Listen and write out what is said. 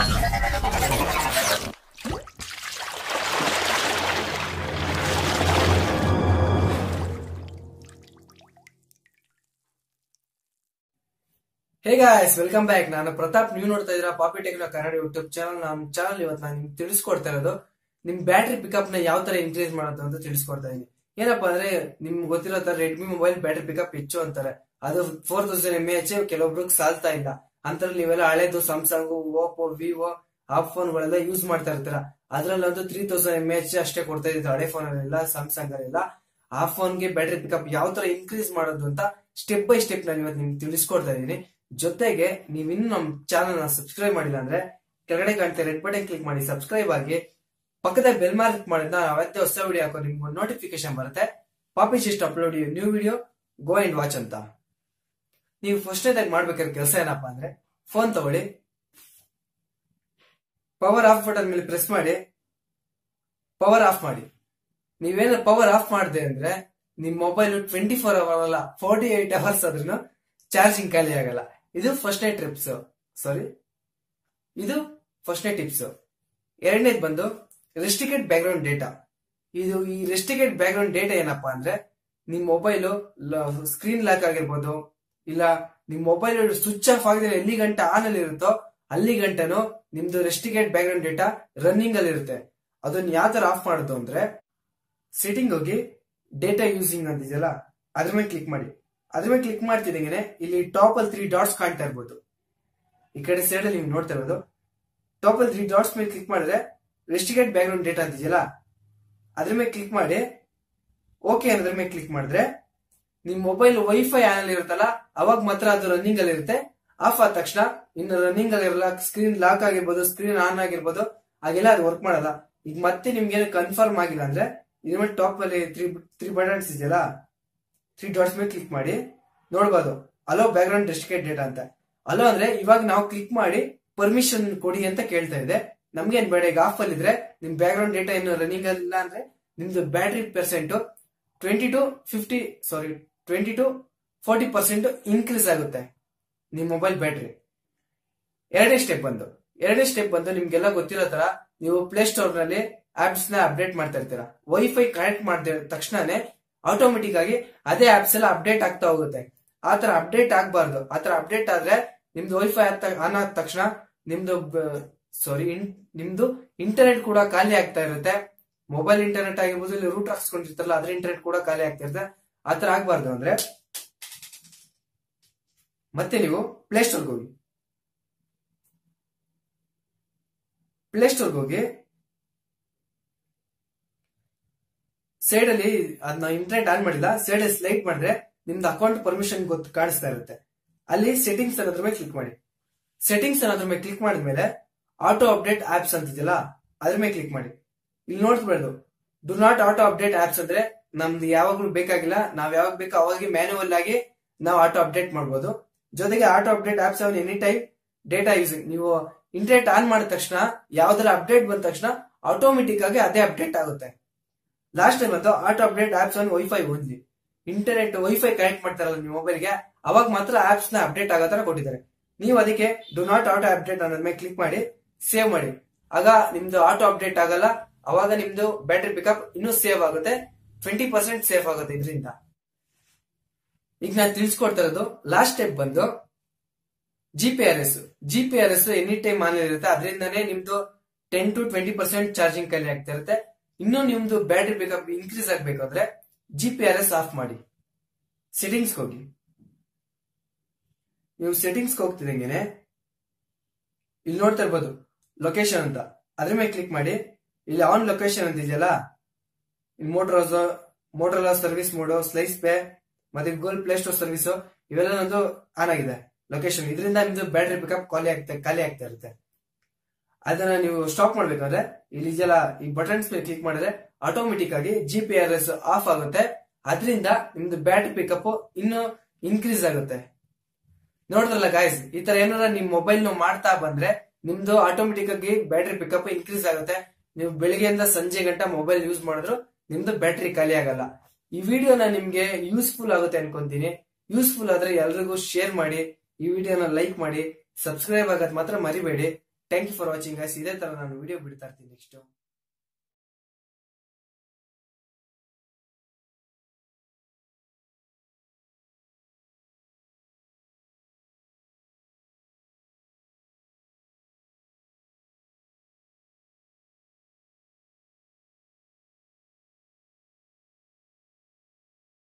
Hey guys, welcome back. ನಾನು ಪ್ರತಾಪ್. ನೀವು ನೋಡ್ತಾ ಇದ್ದೀರಾ ಪಾಪಿ ಟೆಕ್ನೋ ಕನ್ನಡ ಯೂಟ್ಯೂಬ್ ಚಾನಲ್. ನಮ್ಮ ಚಾನಲ್ ಇವತ್ತು ನಾನು ನಿಮ್ಗೆ ತಿಳಿಸ್ಕೊಡ್ತಾ ಇರೋದು ನಿಮ್ ಬ್ಯಾಟ್ರಿ ಪಿಕಪ್ ನ ಯಾವ ತರ ಇನ್ಕ್ರೀಸ್ ಮಾಡೋದು ಅಂತ ತಿಳಿಸ್ಕೊಡ್ತಾ ಇದೀನಿ. ಏನಪ್ಪಾ ಅಂದ್ರೆ ನಿಮ್ಗೆ ಗೊತ್ತಿರೋ ತರ ರೆಡ್ಮಿ ಮೊಬೈಲ್ ಬ್ಯಾಟ್ರಿ ಪಿಕಪ್ ಹೆಚ್ಚು ಅಂತಾರೆ. ಅದು 4000 mAh ಕೆಲವೊಬ್ರಿಗೆ ಸಾಲ್ತಾ ಇಲ್ಲ. ಅಂತರಲ್ಲಿ ನೀವೆಲ್ಲ ಹಳೇದು ಸ್ಯಾಮ್ಸಂಗ್, ಓಪೋ, ವಿವೋ ಆ ಫೋನ್ ಗಳೆಲ್ಲ ಯೂಸ್ ಮಾಡ್ತಾ ಇರ್ತೀರ. ಅದ್ರಲ್ಲಂತೂ 3000 mAh ಅಷ್ಟೇ ಕೊಡ್ತಾ ಇದ್ದು ಹಳೆ ಫೋನ್ ಅಲ್ಲೆಲ್ಲ, ಸ್ಯಾಮ್ಸಂಗ್ ಅಲ್ಲೆಲ್ಲ. ಆ ಫೋನ್ ಗೆ ಬ್ಯಾಟ್ರಿ ಪಿಕಪ್ ಯಾವ ತರ ಇನ್ಕ್ರೀಸ್ ಮಾಡೋದು ಅಂತ ಸ್ಟೆಪ್ ಬೈ ಸ್ಟೆಪ್ ನಾನು ಇವತ್ತು ನಿಮ್ಗೆ ತಿಳಿಸ್ಕೊಡ್ತಾ ಇದೀನಿ. ಜೊತೆಗೆ ನೀವಿನ್ನು ನಮ್ಮ ಚಾನಲ್ ನ ಸಬ್ಸ್ಕ್ರೈಬ್ ಮಾಡಿಲ್ಲ ಅಂದ್ರೆ ಕೆಳಗಡೆ ಕಾಣ್ತಾ ರೆಡ್ ಬಟನ್ ಕ್ಲಿಕ್ ಮಾಡಿ ಸಬ್ಸ್ಕ್ರೈಬ್ ಆಗಿ, ಪಕ್ಕದ ಬೆಲ್ ಮಾರ್ಕ್ ಮಾಡಿದ್ರೆ ನಾವು ಯಾವತ್ತೇ ಹೊಸ ವಿಡಿಯೋ ಹಾಕೋ ನಿಮ್ಗೆ ನೋಟಿಫಿಕೇಶನ್ ಬರುತ್ತೆ. ಪಾಪಿ just upload new video, go and watch ಅಂತ. ನೀವು ಫಸ್ಟ್ ಮಾಡ್ಬೇಕಾದ್ರೆ ಕೆಲಸ ಏನಪ್ಪಾ ಅಂದ್ರೆ ಫೋನ್ ತಗೊಳ್ಳಿ, ಪವರ್ ಆಫ್ ಬಟನ್ ಮೇಲೆ ಪ್ರೆಸ್ ಮಾಡಿ ಪವರ್ ಆಫ್ ಮಾಡಿ. ನೀವೇನ ಪವರ್ ಆಫ್ ಮಾಡಿದೆ ಅಂದ್ರೆ ನಿಮ್ ಮೊಬೈಲ್ 24 ಅವರ್ ಅಲ್ಲ 48 ಅವರ್ಸ್ ಆದ್ರೂ ಚಾರ್ಜಿಂಗ್ ಖಾಲಿ ಆಗಲ್ಲ. ಇದು ಫಸ್ಟ್ನೇ ಟಿಪ್ಸ್. ಇದು ಫಸ್ಟ್ನೇ ಟಿಪ್ಸ್. ಎರಡನೇದು ಬಂದು ರೆಸ್ಟ್ರಿಕ್ಟೆಡ್ ಬ್ಯಾಕ್ಗ್ರೌಂಡ್ ಡೇಟಾ. ಈ ರೆಸ್ಟ್ರಿಕ್ಟೆಡ್ ಬ್ಯಾಕ್ಗ್ರೌಂಡ್ ಡೇಟಾ ಏನಪ್ಪಾ ಅಂದ್ರೆ ನಿಮ್ ಮೊಬೈಲ್ ಸ್ಕ್ರೀನ್ ಲಾಕ್ ಆಗಿರ್ಬೋದು, ಇಲ್ಲ ನಿಮ್ ಮೊಬೈಲ್ ಸ್ವಿಚ್ ಆಫ್ ಆಗಿದ್ರೆ ಎಲ್ಲಿ ಗಂಟ ಆನ್ ಅಲ್ಲಿ ಇರುತ್ತೋ ಅಲ್ಲಿ ಗಂಟನು ನಿಮ್ದು ರೆಸ್ಟ್ರಿಕ್ಟೆಡ್ ಬ್ಯಾಕ್ಗ್ರೌಂಡ್ ಡೇಟಾ ರನ್ನಿಂಗ್ ಅಲ್ಲಿ ಇರುತ್ತೆ. ಅದನ್ನ ಯಾವ ತರ ಆಫ್ ಮಾಡುದು ಅಂದ್ರೆ ಸೆಟ್ಟಿಂಗ್ ಹೋಗಿ ಡೇಟಾ ಯೂಸಿಂಗ್ ಅಂತಿದೆಯಲ್ಲ ಅದ್ರ ಮೇಲೆ ಕ್ಲಿಕ್ ಮಾಡಿ. ಅದ್ರ ಮೇಲೆ ಕ್ಲಿಕ್ ಮಾಡ್ತಿದಂಗೆ ಇಲ್ಲಿ ಟಾಪ್ ಅಲ್ಲಿ 3 ಡಾಟ್ಸ್ ಕಾಣ್ತಾ ಇರ್ಬೋದು. ಈ ಕಡೆ ಸೈಡ್ ಅಲ್ಲಿ ನೀವು ನೋಡ್ತಾ ಇರೋದು ಟಾಪ್ ಅಲ್ಲಿ 3 ಡಾಟ್ಸ್ ಮೇಲೆ ಕ್ಲಿಕ್ ಮಾಡಿದ್ರೆ ರೆಸ್ಟ್ರಿಕ್ಟೆಡ್ ಬ್ಯಾಕ್ಗ್ರೌಂಡ್ ಡೇಟಾ ಅಂತಿದೆಯಲ್ಲ ಅದ್ರ ಮೇಲೆ ಕ್ಲಿಕ್ ಮಾಡಿ ಓಕೆ ಅನ್ನೋದ್ರ ಮೇಲೆ ಕ್ಲಿಕ್ ಮಾಡಿದ್ರೆ ನಿಮ್ ಮೊಬೈಲ್ ವೈಫೈ ಆನ್ ಅಲ್ಲಿ ಇರುತ್ತಲ್ಲ ಅವಾಗ ಮಾತ್ರ ಅದು ರನ್ನಿಂಗ್ ಅಲ್ಲಿ ಇರುತ್ತೆ. ಆಫ್ ಆದ ತಕ್ಷಣ ಇನ್ನು ರನ್ನಿಂಗ್ ಆಗಿರಲ್ಲ, ಸ್ಕ್ರೀನ್ ಲಾಕ್ ಆಗಿರ್ಬೋದು, ಸ್ಕ್ರೀನ್ ಆನ್ ಆಗಿರ್ಬೋದು, ಹಾಗೆಲ್ಲ ಅದು ವರ್ಕ್ ಮಾಡಲ್ಲ. ಈಗ ಮತ್ತೆ ನಿಮ್ಗೆ ಕನ್ಫರ್ಮ್ ಆಗಿಲ್ಲ ಅಂದ್ರೆ ಇದ್ರ ಮೇಲೆ ಟಾಪ್ ಅಲ್ಲಿ 3 ಬಟನ್ಸ್ ಇದೆಯಲ್ಲ 3 ಡಾಟ್ಸ್ ಮೇಲೆ ಕ್ಲಿಕ್ ಮಾಡಿ ನೋಡಬಹುದು ಅಲೋ ಬ್ಯಾಕ್ಗ್ರೌಂಡ್ ರೆಸ್ಟ್ರಿಕ್ಟೆಡ್ ಡೇಟಾ ಅಂತ. ಅಲೋ ಅಂದ್ರೆ ಇವಾಗ ನಾವು ಕ್ಲಿಕ್ ಮಾಡಿ ಪರ್ಮಿಷನ್ ಕೊಡಿ ಅಂತ ಕೇಳ್ತಾ ಇದೆ. ನಮ್ಗೆ ಏನ್ ಬೇಡ, ಈಗ ಆಫ್ ಅಲ್ಲಿ ಇದ್ರೆ ನಿಮ್ ಬ್ಯಾಕ್ಗ್ರೌಂಡ್ ಡೇಟಾ ಏನು ರನ್ನಿಂಗ್ ಅಲ್ಲ ಅಂದ್ರೆ ನಿಮ್ದು ಬ್ಯಾಟ್ರಿ ಪರ್ಸೆಂಟ್ 20 to 40% ಇನ್ಕ್ರೀಸ್ ಆಗುತ್ತೆ ನಿಮ್ ಮೊಬೈಲ್ ಬ್ಯಾಟ್ರಿ. ಎರಡನೇ ಸ್ಟೆಪ್ ಬಂದು ನಿಮ್ಗೆಲ್ಲ ಗೊತ್ತಿರೋ ತರ ನೀವು ಪ್ಲೇ ಸ್ಟೋರ್ ನಲ್ಲಿ ಆಪ್ಸ್ ನ ಅಪ್ಡೇಟ್ ಮಾಡ್ತಾ ಇರ್ತೀರಾ. ವೈಫೈ ಕನೆಕ್ಟ್ ಮಾಡಿದ ತಕ್ಷಣನೇ ಆಟೋಮೆಟಿಕ್ ಆಗಿ ಅದೇ ಆಪ್ಸ್ ಎಲ್ಲ ಅಪ್ಡೇಟ್ ಆಗ್ತಾ ಹೋಗುತ್ತೆ. ಆತರ ಅಪ್ಡೇಟ್ ಆಗ್ಬಾರ್ದು. ಆತರ ಅಪ್ಡೇಟ್ ಆದ್ರೆ ನಿಮ್ದು ವೈಫೈ ಆನ್ ಆದ ತಕ್ಷಣ ನಿಮ್ದು ಇಂಟರ್ನೆಟ್ ಕೂಡ ಖಾಲಿ ಆಗ್ತಾ ಇರುತ್ತೆ. ಮೊಬೈಲ್ ಇಂಟರ್ನೆಟ್ ಆಗಿರ್ಬೋದು, ಇಲ್ಲಿ ರೂಟ್ ಹಾಕ್ಸ್ಕೊಂಡಿರ್ತಾರಲ್ಲ ಅದ್ರ ಇಂಟರ್ನೆಟ್ ಕೂಡ ಖಾಲಿ ಆಗ್ತಾ ಇರುತ್ತೆ. ಆತರ ಆಗ್ಬಾರ್ದು ಅಂದ್ರೆ ಮತ್ತೆ ನೀವು ಪ್ಲೇ ಸ್ಟೋರ್ಗೆ ಹೋಗಿ ಸೈಡ್ ಅಲ್ಲಿ ಅದನ್ನ ಇಂಟರ್ನೆಟ್ ಆನ್ ಮಾಡಿಲ್ಲ, ಸೈಡ್ ಅಲ್ಲಿ ಸ್ಲೈಡ್ ಮಾಡಿದ್ರೆ ನಿಮ್ದು ಅಕೌಂಟ್ ಪರ್ಮಿಷನ್ ಕಾಣಿಸ್ತಾ ಇರುತ್ತೆ. ಅಲ್ಲಿ ಸೆಟ್ಟಿಂಗ್ಸ್ ಅನ್ನೋದ್ರ ಮೇಲೆ ಕ್ಲಿಕ್ ಮಾಡಿ. ಸೆಟ್ಟಿಂಗ್ಸ್ ಅನ್ನೋದ್ರ ಮೇಲೆ ಕ್ಲಿಕ್ ಮಾಡಿದ್ಮೇಲೆ ಆಟೋ ಅಪ್ಡೇಟ್ ಆಪ್ಸ್ ಅಂತಿದೆಯಲ್ಲ ಅದ್ರ ಮೇಲೆ ಕ್ಲಿಕ್ ಮಾಡಿ. ಇಲ್ಲಿ ನೋಡ್ಕೊಳ್ದು do not auto update apps ಅಂದ್ರೆ ನಮ್ದು ಯಾವಾಗ್ಲೂ ಬೇಕಾಗಿಲ್ಲ, ನಾವ್ ಯಾವಾಗ ಬೇಕೋ ಅವಾಗ ಮ್ಯಾನ್ಯುವಲ್ ಆಗಿ ನಾವು ಆಟೋ ಅಪ್ಡೇಟ್ ಮಾಡ್ಬೋದು. ಜೊತೆಗೆ auto update apps any time data using. ನೀವು ಇಂಟರ್ನೆಟ್ ಆನ್ ಮಾಡಿದ ತಕ್ಷಣ ಯಾವ್ದಾರ ಅಪ್ಡೇಟ್ ಬಂದ ತಕ್ಷಣ ಆಟೋಮೆಟಿಕ್ ಆಗಿ ಅದೇ ಅಪ್ಡೇಟ್ ಆಗುತ್ತೆ. ಲಾಸ್ಟ್ ಟೈಮ್ ಬಂದು auto update apps on wifi only. Internet wifi connect ಮಾಡ್ತಾರಲ್ಲ ನಿಮ್ಮ ಮೊಬೈಲ್ಗೆ ಅವಾಗ ಮಾತ್ರ ಆಪ್ಸ್ ನ ಅಪ್ಡೇಟ್ ಆಗೋ ತರ ಕೊಟ್ಟಿದ್ದಾರೆ. ನೀವು ಅದಕ್ಕೆ ಡು ನಾಟ್ ಆಟೋ ಅಪ್ಡೇಟ್ ಅನ್ನೋದ್ ಮೇಲೆ ಕ್ಲಿಕ್ ಮಾಡಿ ಸೇವ್ ಮಾಡಿ. ಆಗ ನಿಮ್ದು ಆಟೋ ಅಪ್ಡೇಟ್ ಆಗಲ್ಲ, ಅವಾಗ ನಿಮ್ದು ಬ್ಯಾಟ್ರಿ ಪಿಕಪ್ ಇನ್ನೂ ಸೇವ್ ಆಗುತ್ತೆ. 20% ಸೇಫ್ ಆಗುತ್ತೆ ಇದರಿಂದ. ಈಗ ನಾನು ತಿಳಿಸ್ಕೊಡ್ತಾ ಇರೋದು ಲಾಸ್ಟ್ ಸ್ಟೆಪ್ ಬಂದು ಜಿಪಿಆರ್ಎಸ್ ಎನಿ ಟೈಮ್ ಆನ್ ಇರುತ್ತೆ. ಅದರಿಂದಾನೇ ನಿಮ್ದು 10 to 20% ಚಾರ್ಜಿಂಗ್ ಖಾಲಿ ಆಗ್ತಾ ಇರುತ್ತೆ. ಇನ್ನು ನಿಮ್ದು ಬ್ಯಾಟ್ರಿ ಪಿಕಪ್ ಇನ್ಕ್ರೀಸ್ ಆಗ್ಬೇಕಾದ್ರೆ ಜಿಪಿಆರ್ಎಸ್ ಆಫ್ ಮಾಡಿ. ಸೆಟ್ಟಿಂಗ್ಸ್ ಹೋಗಿ. ನೀವು ಸೆಟ್ಟಿಂಗ್ಸ್ ಹೋಗ್ತಿದಂಗೆನೆ ಇಲ್ಲಿ ನೋಡ್ತಾ ಇರ್ಬೋದು ಲೊಕೇಶನ್ ಅಂತ, ಅದ್ರ ಮೇಲೆ ಕ್ಲಿಕ್ ಮಾಡಿ. ಇಲ್ಲಿ ಆನ್ ಲೊಕೇಶನ್ ಅಂತ ಇದೆಯಲ್ಲ, Motorola service mode, slice pay ಮತ್ತೆ ಗೂಗಲ್ ಪ್ಲೇ ಸ್ಟೋರ್ ಸರ್ವಿಸ್ ಇವೆಲ್ಲ ನಂದು ಆನ್ ಆಗಿದೆ ಲೊಕೇಶನ್. ಇದರಿಂದ ನಿಮ್ದು ಬ್ಯಾಟ್ರಿ ಪಿಕಪ್ ಖಾಲಿ ಆಗ್ತಾ ಇರುತ್ತೆ. ಅದನ್ನ ನೀವು ಸ್ಟಾಪ್ ಮಾಡ್ಬೇಕಂದ್ರೆ ಇಲ್ಲಿ ಇದೆಯಲ್ಲ ಈ ಬಟನ್ಸ್ ಮೇಲೆ ಕ್ಲಿಕ್ ಮಾಡಿದ್ರೆ ಆಟೋಮೆಟಿಕ್ ಆಗಿ ಜಿಪಿಆರ್ಎಸ್ ಆಫ್ ಆಗುತ್ತೆ. ಅದರಿಂದ ನಿಮ್ದು ಬ್ಯಾಟ್ರಿ ಪಿಕಪ್ ಇನ್ನು ಇನ್ಕ್ರೀಸ್ ಆಗುತ್ತೆ. ನೋಡಿದ್ರಲ್ಲ ಗಾಯ್ಸ್, ಈ ತರ ಏನಾರ ನಿಮ್ ಮೊಬೈಲ್ ಮಾಡ್ತಾ ಬಂದ್ರೆ ನಿಮ್ದು ಆಟೋಮೆಟಿಕ್ ಆಗಿ ಬ್ಯಾಟ್ರಿ ಪಿಕಪ್ ಇನ್ಕ್ರೀಸ್ ಆಗುತ್ತೆ. ನೀವು ಬೆಳಿಗ್ಗೆಯಿಂದ ಸಂಜೆ ಗಂಟ ಮೊಬೈಲ್ ಯೂಸ್ ಮಾಡಿದ್ರು ನಿಮ್ದು ಬ್ಯಾಟ್ರಿ ಖಾಲಿ ಆಗಲ್ಲ. ಈ ವಿಡಿಯೋನ ನಿಮ್ಗೆ ಯೂಸ್ಫುಲ್ ಆಗುತ್ತೆ ಅನ್ಕೊಂತೀನಿ. ಯೂಸ್ಫುಲ್ ಆದ್ರೆ ಎಲ್ರಿಗೂ ಶೇರ್ ಮಾಡಿ, ಈ ವಿಡಿಯೋನ ಲೈಕ್ ಮಾಡಿ, ಸಬ್ಸ್ಕ್ರೈಬ್ ಆಗೋದ್ ಮಾತ್ರ ಮರಿಬೇಡಿ. Thank you for watching guys. ಇದೇ ತರ ನಾನು ವಿಡಿಯೋ ಬಿಡ್ತಾ ಇರ್ತೀನಿ ನೆಕ್ಸ್ಟ್.